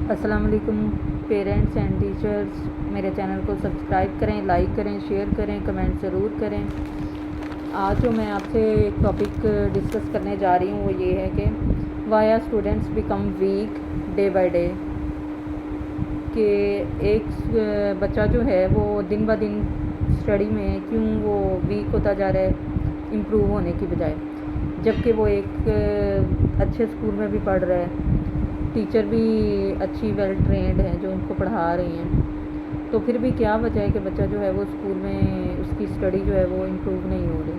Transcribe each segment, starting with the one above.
السلام علیکم parents and teachers, میرے چینل کو سبسکرائب کریں، لائک کریں، شیئر کریں، کمنٹ ضرور کریں۔ آج جو میں آپ سے ایک ٹاپک ڈسکس کرنے جا رہی ہوں وہ یہ ہے کہ why are students become weak day by day, کہ ایک بچہ جو ہے وہ دن بہ دن اسٹڈی میں کیوں وہ ویک ہوتا جا رہا ہے امپروو ہونے کی بجائے، جبکہ وہ ایک اچھے اسکول میں بھی پڑھ رہا ہے، ٹیچر بھی اچھی ویل ٹرینڈ ہیں جو ان کو پڑھا رہی ہیں، تو پھر بھی کیا وجہ ہے کہ بچہ جو ہے وہ اسکول میں اس کی اسٹڈی جو ہے وہ امپروو نہیں ہو رہی۔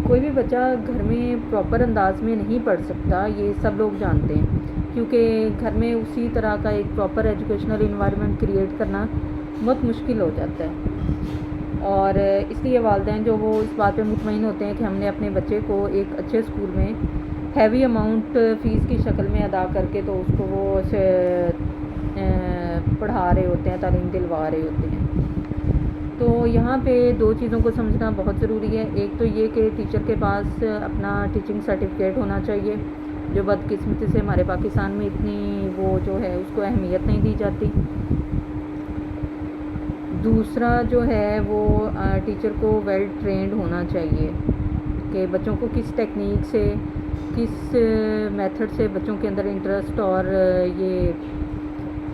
کوئی بھی بچہ گھر میں پراپر انداز میں نہیں پڑھ سکتا، یہ سب لوگ جانتے ہیں، کیونکہ گھر میں اسی طرح کا ایک پراپر ایجوکیشنل انوائرمنٹ کریٹ کرنا بہت مشکل ہو جاتا ہے، اور اس لیے والدین جو وہ اس بات پہ مطمئن ہوتے ہیں کہ ہم نے اپنے بچے کو ایک اچھے اسکول میں ہیوی اماؤنٹ فیس کی شکل میں ادا کر کے تو اس کو وہ پڑھا رہے ہوتے ہیں، تعلیم دلوا رہے ہوتے ہیں۔ تو یہاں پہ دو چیزوں کو سمجھنا بہت ضروری ہے۔ ایک تو یہ کہ ٹیچر کے پاس اپنا ٹیچنگ سرٹیفکیٹ ہونا چاہیے، جو بدقسمتی سے ہمارے پاکستان میں اتنی وہ جو ہے اس کو اہمیت نہیں دی جاتی۔ دوسرا جو ہے وہ ٹیچر کو ویل ٹرینڈ ہونا چاہیے کہ بچوں کو کس ٹیکنیک سے، کس میتھڈ سے بچوں کے اندر انٹرسٹ اور یہ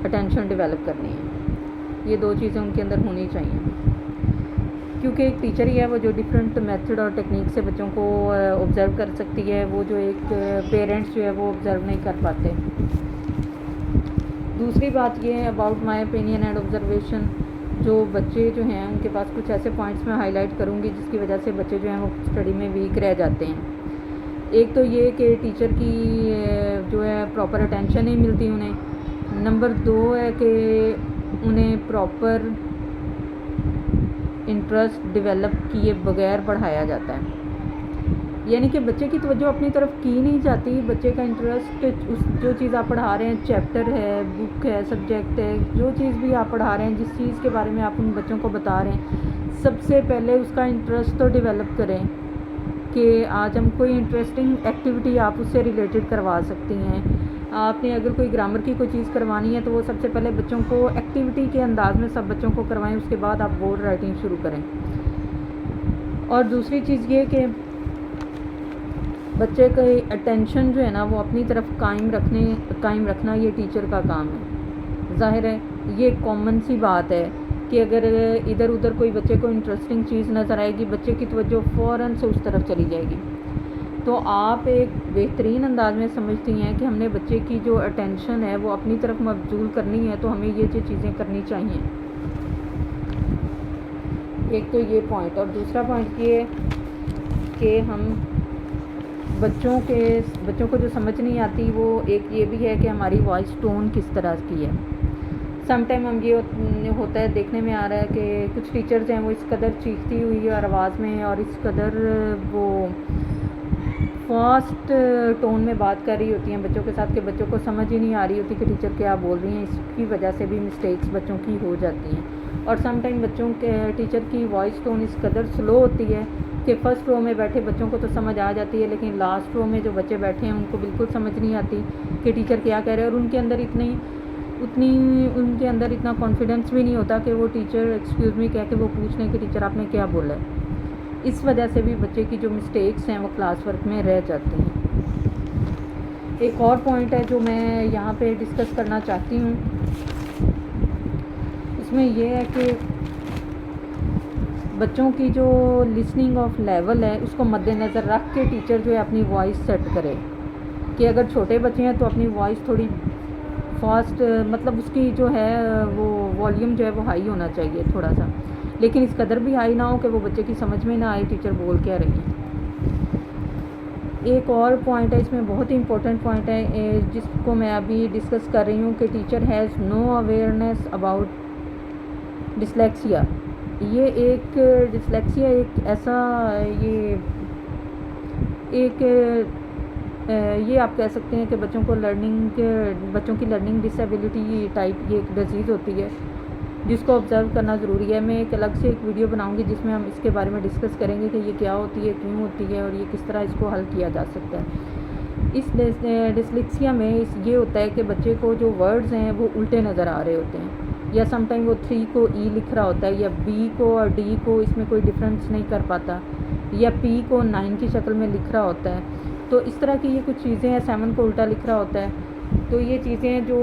اٹینشن ڈیولپ کرنی ہے، یہ دو چیزیں ان کے اندر ہونی چاہیے، کیونکہ ایک ٹیچر ہی ہے وہ جو ڈفرینٹ میتھڈ اور ٹیکنیک سے بچوں کو آبزرو کر سکتی ہے، وہ جو ایک پیرنٹس جو ہے وہ آبزرو نہیں کر پاتے۔ دوسری بات یہ ہے about my opinion and observation, جو بچے جو ہیں ان کے پاس کچھ ایسے پوائنٹس میں ہائی لائٹ کروں گی جس کی وجہ سے بچے جو ہیں وہ اسٹڈی میں ویک رہ جاتے ہیں۔ ایک تو یہ کہ ٹیچر کی جو ہے پراپر اٹینشن نہیں ملتی انہیں، نمبر دو ہے کہ انہیں پراپر انٹرسٹ ڈیولپ کیے بغیر پڑھایا جاتا ہے، یعنی کہ بچے کی توجہ اپنی طرف کی نہیں جاتی، بچے کا انٹرسٹ اس جو چیز آپ پڑھا رہے ہیں، چیپٹر ہے، بک ہے، سبجیکٹ ہے، جو چیز بھی آپ پڑھا رہے ہیں، جس چیز کے بارے میں آپ ان بچوں کو بتا رہے ہیں، سب سے پہلے اس کا انٹرسٹ تو ڈیولپ کریں کہ آج ہم کوئی انٹرسٹنگ ایکٹیویٹی آپ اس سے ریلیٹڈ کروا سکتی ہیں۔ آپ نے اگر کوئی گرامر کی کوئی چیز کروانی ہے تو وہ سب سے پہلے بچوں کو ایکٹیویٹی کے انداز میں سب بچوں کو کروائیں، اس کے بعد آپ بورڈ رائٹنگ شروع کریں۔ اور دوسری چیز یہ کہ بچے کا اٹینشن جو ہے نا وہ اپنی طرف قائم رکھنا یہ ٹیچر کا کام ہے۔ ظاہر ہے یہ کامن سی بات ہے کہ اگر ادھر ادھر کوئی بچے کو انٹرسٹنگ چیز نظر آئے گی، بچے کی توجہ فوراً سے اس طرف چلی جائے گی، تو آپ ایک بہترین انداز میں سمجھتی ہیں کہ ہم نے بچے کی جو اٹینشن ہے وہ اپنی طرف مبذول کرنی ہے، تو ہمیں یہ جو چیزیں کرنی چاہیے۔ ایک تو یہ پوائنٹ، اور دوسرا پوائنٹ یہ کہ ہم بچوں کو جو سمجھ نہیں آتی وہ ایک یہ بھی ہے کہ ہماری وائس ٹون کس طرح کی ہے۔ سم ٹائم ہم یہ ہوتا ہے دیکھنے میں آ رہا ہے کہ کچھ ٹیچرز ہیں وہ اس قدر چیختی ہوئی اور آواز میں اور اس قدر وہ فاسٹ ٹون میں بات کر رہی ہوتی ہیں بچوں کے ساتھ کہ بچوں کو سمجھ ہی نہیں آ رہی ہوتی کہ ٹیچر کیا بول رہی ہیں، اس کی وجہ سے بھی مسٹیکس بچوں کی ہو جاتی ہیں۔ اور سم ٹائم ٹیچر کی وائس ٹون اس قدر سلو ہوتی ہے کہ فرسٹ رو میں بیٹھے بچوں کو تو سمجھ آ جاتی ہے، لیکن لاسٹ رو میں جو بچے بیٹھے ہیں ان کو بالکل سمجھ نہیں آتی کہ ٹیچر کیا کہہ رہے ہیں، اور ان کے اندر اتنا کانفیڈنس بھی نہیں ہوتا کہ وہ ٹیچر ایکسکیوز می کہہ کے وہ پوچھ لیں کہ ٹیچر آپ نے کیا بولا ہے۔ اس وجہ سے بھی بچے کی جو مسٹیکس ہیں وہ کلاس ورک میں رہ جاتی ہیں۔ ایک اور پوائنٹ ہے جو میں یہاں پہ ڈسکس کرنا چاہتی ہوں، اس میں یہ ہے کہ بچوں کی جو لسننگ آف لیول ہے اس کو مد نظر رکھ کے ٹیچر جو ہے اپنی وائس سیٹ کرے، کہ اگر چھوٹے بچے ہیں تو اپنی وائس تھوڑی فاسٹ، مطلب اس کی جو ہے وہ والیوم جو ہے وہ ہائی ہونا چاہیے تھوڑا سا، لیکن اس قدر بھی ہائی نہ ہو کہ وہ بچے کی سمجھ میں نہ آئے ٹیچر بول کیا رہی ہیں۔ ایک اور پوائنٹ ہے اس میں، بہت ہی امپورٹنٹ پوائنٹ ہے جس کو میں ابھی ڈسکس کر رہی ہوں، کہ teacher has no awareness about dyslexia. Dyslexia ایک ایسا یہ آپ کہہ سکتے ہیں کہ بچوں کی لرننگ ڈسیبلٹی ٹائپ یہ ایک ڈیزیز ہوتی ہے جس کو آبزرو کرنا ضروری ہے۔ میں ایک الگ سے ایک ویڈیو بناؤں گی جس میں ہم اس کے بارے میں ڈسکس کریں گے کہ یہ کیا ہوتی ہے، کیوں ہوتی ہے، اور یہ کس طرح اس کو حل کیا جا سکتا ہے۔ اس ڈسلیکسیا میں یہ ہوتا ہے کہ بچے کو جو ورڈز ہیں وہ الٹے نظر آ رہے ہوتے ہیں، یا سم ٹائم وہ 3 کو ای لکھ رہا ہوتا ہے، یا بی کو اور ڈی کو اس میں کوئی ڈفرینس نہیں کر پاتا، یا پی کو 9 کی شکل میں لکھ رہا ہوتا ہے. تو اس طرح کی یہ کچھ چیزیں ہیں. 7 کو الٹا لکھ رہا ہوتا ہے. تو یہ چیزیں جو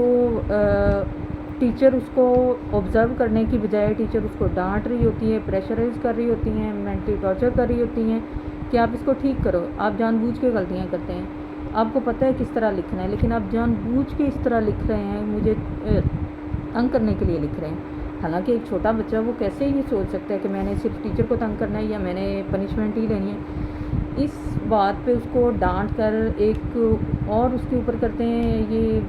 ٹیچر اس کو آبزرو کرنے کی بجائے ٹیچر اس کو ڈانٹ رہی ہوتی ہے، پریشرائز کر رہی ہوتی ہیں، مینٹلی ٹارچر کر رہی ہوتی ہیں کہ آپ اس کو ٹھیک کرو. آپ جان بوجھ کے غلطیاں کرتے ہیں، آپ کو پتہ ہے کس طرح لکھنا ہے، لیکن آپ جان بوجھ کے اس طرح لکھ رہے ہیں، مجھے تنگ کرنے کے لیے لکھ رہے ہیں. حالانکہ ایک چھوٹا بچہ وہ کیسے یہ سوچ سکتا ہے کہ میں نے صرف ٹیچر کو تنگ کرنا ہے یا میں نے پنشمنٹ ہی لینی ہے. اس بات پہ اس کو ڈانٹ کر ایک اور اس کے اوپر کرتے ہیں. یہ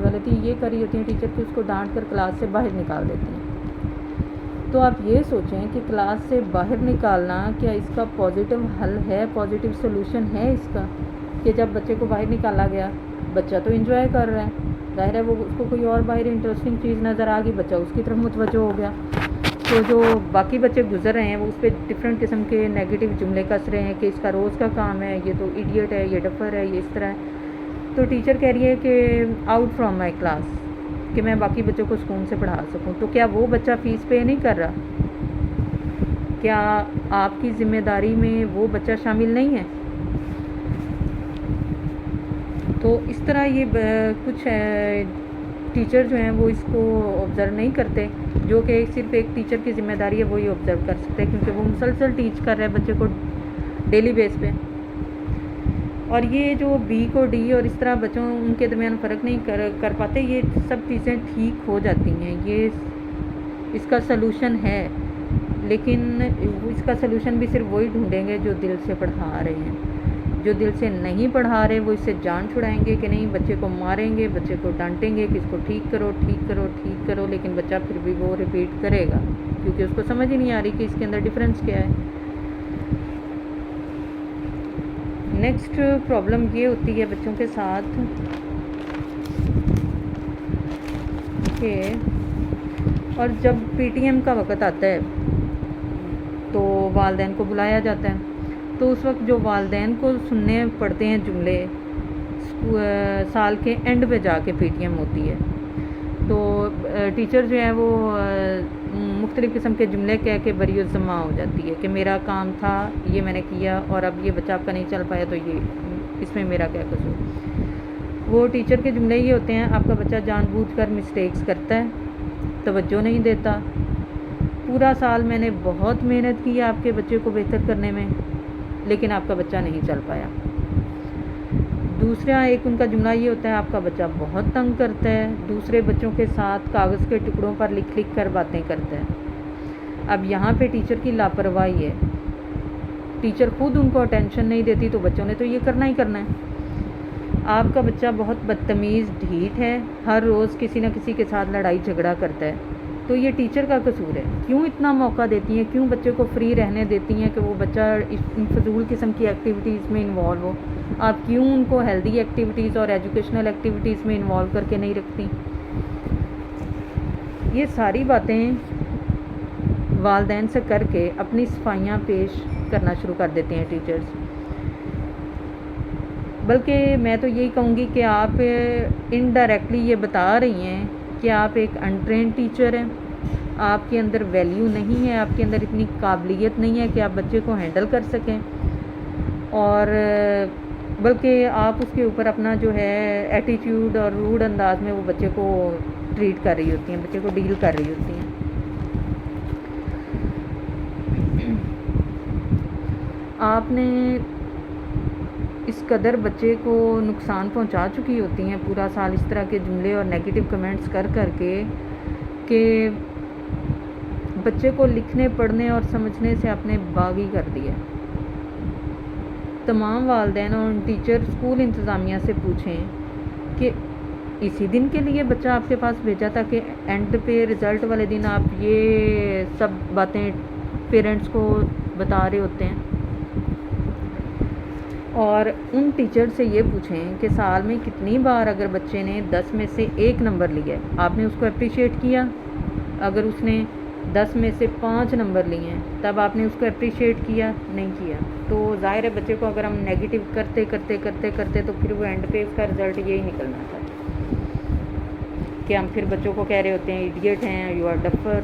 غلطی یہ کری ہوتی ہیں ٹیچر کہ اس کو ڈانٹ کر کلاس سے باہر نکال دیتے ہیں. تو آپ یہ سوچیں کہ کلاس سے باہر نکالنا کیا اس کا پازیٹیو حل ہے، پازیٹیو سولوشن ہے اس کا؟ کہ جب بچے کو باہر نکالا گیا، بچہ تو انجوائے کر رہا ہے، ظاہر ہے وہ اس کو کوئی اور باہر انٹرسٹنگ چیز نظر آ گئی، بچہ اس کی طرف متوجہ ہو گیا. تو جو باقی بچے گزر رہے ہیں وہ اس پہ ڈفرینٹ قسم کے نیگیٹو جملے کس رہے ہیں کہ اس کا روز کا کام ہے، یہ تو ایڈیٹ ہے، یہ ڈفر ہے، یہ اس طرح ہے. تو ٹیچر کہہ رہی ہے کہ آؤٹ فرام مائی کلاس، کہ میں باقی بچوں کو سکون سے پڑھا سکوں. تو کیا وہ بچہ فیس پے نہیں کر رہا؟ کیا آپ کی ذمہ داری میں وہ بچہ شامل نہیں ہے؟ تو اس طرح یہ کچھ ٹیچر جو ہیں وہ اس کو آبزرو نہیں کرتے، جو کہ صرف ایک ٹیچر کی ذمہ داری ہے وہی آبزرو کر سکتے ہیں، کیونکہ وہ مسلسل ٹیچ کر رہے ہیں بچے کو ڈیلی بیس پہ. اور یہ جو بی کو ڈی اور اس طرح بچوں ان کے درمیان فرق نہیں کر پاتے، یہ سب چیزیں ٹھیک ہو جاتی ہیں. یہ اس کا سلوشن ہے، لیکن اس کا سلوشن بھی صرف وہی ڈھونڈیں گے جو دل سے پڑھا رہے ہیں. جو دل سے نہیں پڑھا رہے وہ اس سے جان چھڑائیں گے کہ نہیں، بچے کو ماریں گے، بچے کو ڈانٹیں گے کہ اس کو ٹھیک کرو ٹھیک کرو ٹھیک کرو، لیکن بچہ پھر بھی وہ ریپیٹ کرے گا کیونکہ اس کو سمجھ ہی نہیں آ رہی کہ اس کے اندر ڈفرینس کیا ہے. نیکسٹ پرابلم یہ ہوتی ہے بچوں کے ساتھ کہ اور جب پی ٹی ایم کا وقت آتا ہے تو والدین کو بلایا جاتا ہے. تو اس وقت جو والدین کو سننے پڑتے ہیں جملے، سال کے اینڈ پہ جا کے پی ٹی ایم ہوتی ہے، تو ٹیچر جو ہے وہ مختلف قسم کے جملے کہہ کے بری الزما ہو جاتی ہے کہ میرا کام تھا، یہ میں نے کیا، اور اب یہ بچہ آپ کا نہیں چل پایا تو یہ اس میں میرا کیا قصور. وہ ٹیچر کے جملے یہ ہوتے ہیں: آپ کا بچہ جان بوجھ کر مسٹیکس کرتا ہے، توجہ نہیں دیتا، پورا سال میں نے بہت محنت کی آپ کے بچے کو بہتر کرنے میں، لیکن آپ کا بچہ نہیں چل پایا. دوسرا ایک ان کا جملہ یہ ہوتا ہے: آپ کا بچہ بہت تنگ کرتا ہے، دوسرے بچوں کے ساتھ کاغذ کے ٹکڑوں پر لکھ لکھ کر باتیں کرتا ہے. اب یہاں پہ ٹیچر کی لاپرواہی ہے، ٹیچر خود ان کو اٹینشن نہیں دیتی تو بچوں نے تو یہ کرنا ہی کرنا ہے. آپ کا بچہ بہت بدتمیز ڈھیٹ ہے، ہر روز کسی نہ کسی کے ساتھ لڑائی جھگڑا کرتا ہے. تو یہ ٹیچر کا قصور ہے. کیوں اتنا موقع دیتی ہیں، کیوں بچے کو فری رہنے دیتی ہیں کہ وہ بچہ ان فضول قسم کی ایکٹیویٹیز میں انوالو ہو؟ آپ کیوں ان کو ہیلدی ایکٹیویٹیز اور ایجوکیشنل ایکٹیویٹیز میں انوالو کر کے نہیں رکھتی؟ یہ ساری باتیں والدین سے کر کے اپنی صفائیاں پیش کرنا شروع کر دیتے ہیں ٹیچرز. بلکہ میں تو یہی کہوں گی کہ آپ انڈائریکٹلی یہ بتا رہی ہیں کہ آپ ایک انٹرینڈ ٹیچر ہیں، آپ کے اندر ویلیو نہیں ہے، آپ کے اندر اتنی قابلیت نہیں ہے کہ آپ بچے کو ہینڈل کر سکیں، اور بلکہ آپ اس کے اوپر اپنا جو ہے ایٹیٹیوڈ اور روڈ انداز میں وہ بچے کو ٹریٹ کر رہی ہوتی ہیں، بچے کو ڈیل کر رہی ہوتی ہیں. آپ نے اس قدر بچے کو نقصان پہنچا چکی ہوتی ہیں پورا سال اس طرح کے جملے اور نیگیٹو کمنٹس کر کر کے کہ بچے کو لکھنے پڑھنے اور سمجھنے سے آپ نے باغی کر دیا. تمام والدین اور ٹیچر اسکول انتظامیہ سے پوچھیں کہ اسی دن کے لیے بچہ آپ کے پاس بھیجا تھا کہ اینڈ پہ رزلٹ والے دن آپ یہ سب باتیں پیرنٹس کو بتا رہے ہوتے ہیں. اور ان ٹیچر سے یہ پوچھیں کہ سال میں کتنی بار اگر بچے نے 10 میں سے 1 نمبر لیا ہے آپ نے اس کو اپریشیٹ کیا؟ اگر اس نے 10 میں سے 5 نمبر لیے ہیں، تب آپ نے اس کو اپریشیٹ کیا نہیں کیا، تو ظاہر ہے بچے کو اگر ہم نیگیٹو کرتے کرتے کرتے کرتے تو پھر وہ اینڈ پہ اس کا رزلٹ یہی نکلنا تھا کہ ہم پھر بچوں کو کہہ رہے ہوتے ہیں ایڈیٹ ہیں، یو آر ڈفر،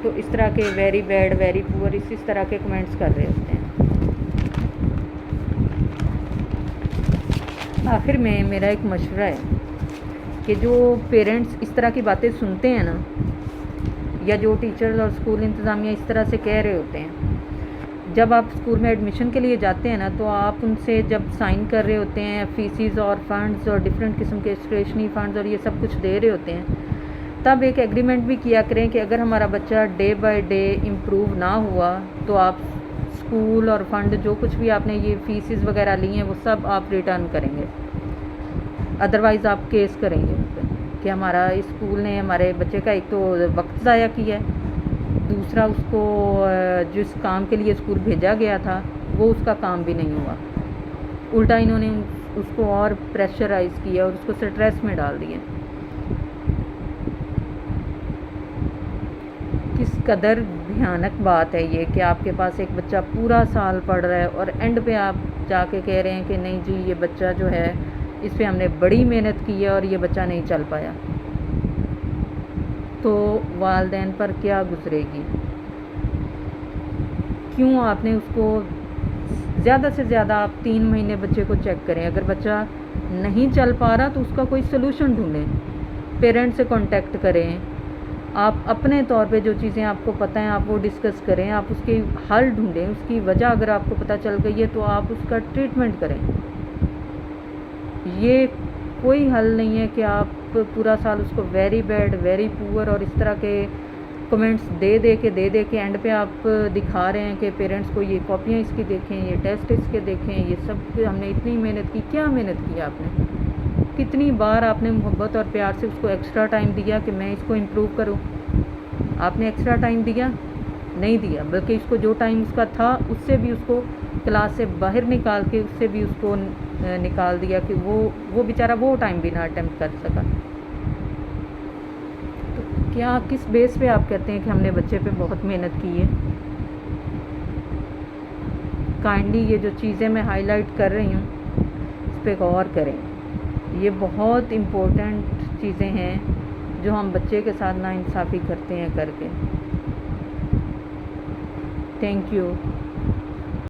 تو اس طرح کے ویری بیڈ، ویری پور، اس طرح کے کمنٹس کر رہے ہوتے ہیں۔ آخر میں میرا ایک مشورہ ہے کہ جو پیرنٹس اس طرح کی باتیں سنتے ہیں نا، یا جو ٹیچرز اور اسکول انتظامیہ اس طرح سے کہہ رہے ہوتے ہیں، جب آپ اسکول میں ایڈمیشن کے لیے جاتے ہیں نا، تو آپ ان سے جب سائن کر رہے ہوتے ہیں فیسیز اور فنڈز اور ڈفرینٹ قسم کے اسٹیشنری فنڈز اور یہ سب کچھ دے رہے ہوتے ہیں، تب ایک ایگریمنٹ بھی کیا کریں کہ اگر ہمارا بچہ ڈے بائی ڈے امپروو نہ ہوا تو آپ اسکول اور فنڈ جو کچھ بھی آپ نے یہ فیسز وغیرہ لی ہیں وہ سب آپ ریٹرن کریں گے، ادروائز آپ کیس کریں گے کہ ہمارا اسکول نے ہمارے بچے کا ایک تو وقت ضائع کیا ہے، دوسرا اس کو جس کام کے لیے اسکول بھیجا گیا تھا وہ اس کا کام بھی نہیں ہوا، الٹا انہوں نے اس کو اور پریشرائز کیا اور اس کو سٹریس میں ڈال دیا۔ کس قدر بھیانک بات ہے یہ کہ آپ کے پاس ایک بچہ پورا سال پڑھ رہا ہے اور اینڈ پہ آپ جا کے کہہ رہے ہیں کہ نہیں جی یہ بچہ جو ہے اس پہ ہم نے بڑی محنت کی ہے اور یہ بچہ نہیں چل پایا، تو والدین پر کیا گزرے گی؟ کیوں آپ نے اس کو زیادہ سے زیادہ آپ 3 مہینے بچے کو چیک کریں، اگر بچہ نہیں چل پا رہا تو اس کا کوئی سلوشن ڈھونڈیں، پیرنٹ سے کانٹیکٹ کریں، آپ اپنے طور پہ جو چیزیں آپ کو پتہ ہیں آپ وہ ڈسکس کریں، آپ اس کے حل ڈھونڈیں، اس کی وجہ اگر آپ کو پتہ چل گئی ہے تو آپ اس کا ٹریٹمنٹ کریں۔ یہ کوئی حل نہیں ہے کہ آپ پورا سال اس کو ویری بیڈ، ویری پور اور اس طرح کے کمنٹس دے دے کے اینڈ پہ آپ دکھا رہے ہیں کہ پیرنٹس کو یہ کاپیاں اس کی دیکھیں، یہ ٹیسٹ اس کے دیکھیں، یہ سب ہم نے اتنی محنت کی، کیا محنت کی آپ نے؟ کتنی بار آپ نے محبت اور پیار سے اس کو ایکسٹرا ٹائم دیا کہ میں اس کو امپروو کروں؟ آپ نے ایکسٹرا ٹائم دیا؟ نہیں دیا، بلکہ اس کو جو ٹائم اس کا تھا اس سے بھی اس کو کلاس سے باہر نکال کے اس سے بھی اس کو نکال دیا کہ وہ بیچارہ وہ ٹائم بھی نہ اٹیمپٹ کر سکا۔ تو کیا کس بیس پہ آپ کہتے ہیں کہ ہم نے بچے پہ بہت محنت کی ہے؟ کائنڈلی یہ جو چیزیں میں ہائی لائٹ کر رہی ہوں اس پہ غور کریں، یہ بہت امپورٹنٹ چیزیں ہیں جو ہم بچے کے ساتھ ناانصافی کرتے ہیں کر کے۔ Thank you.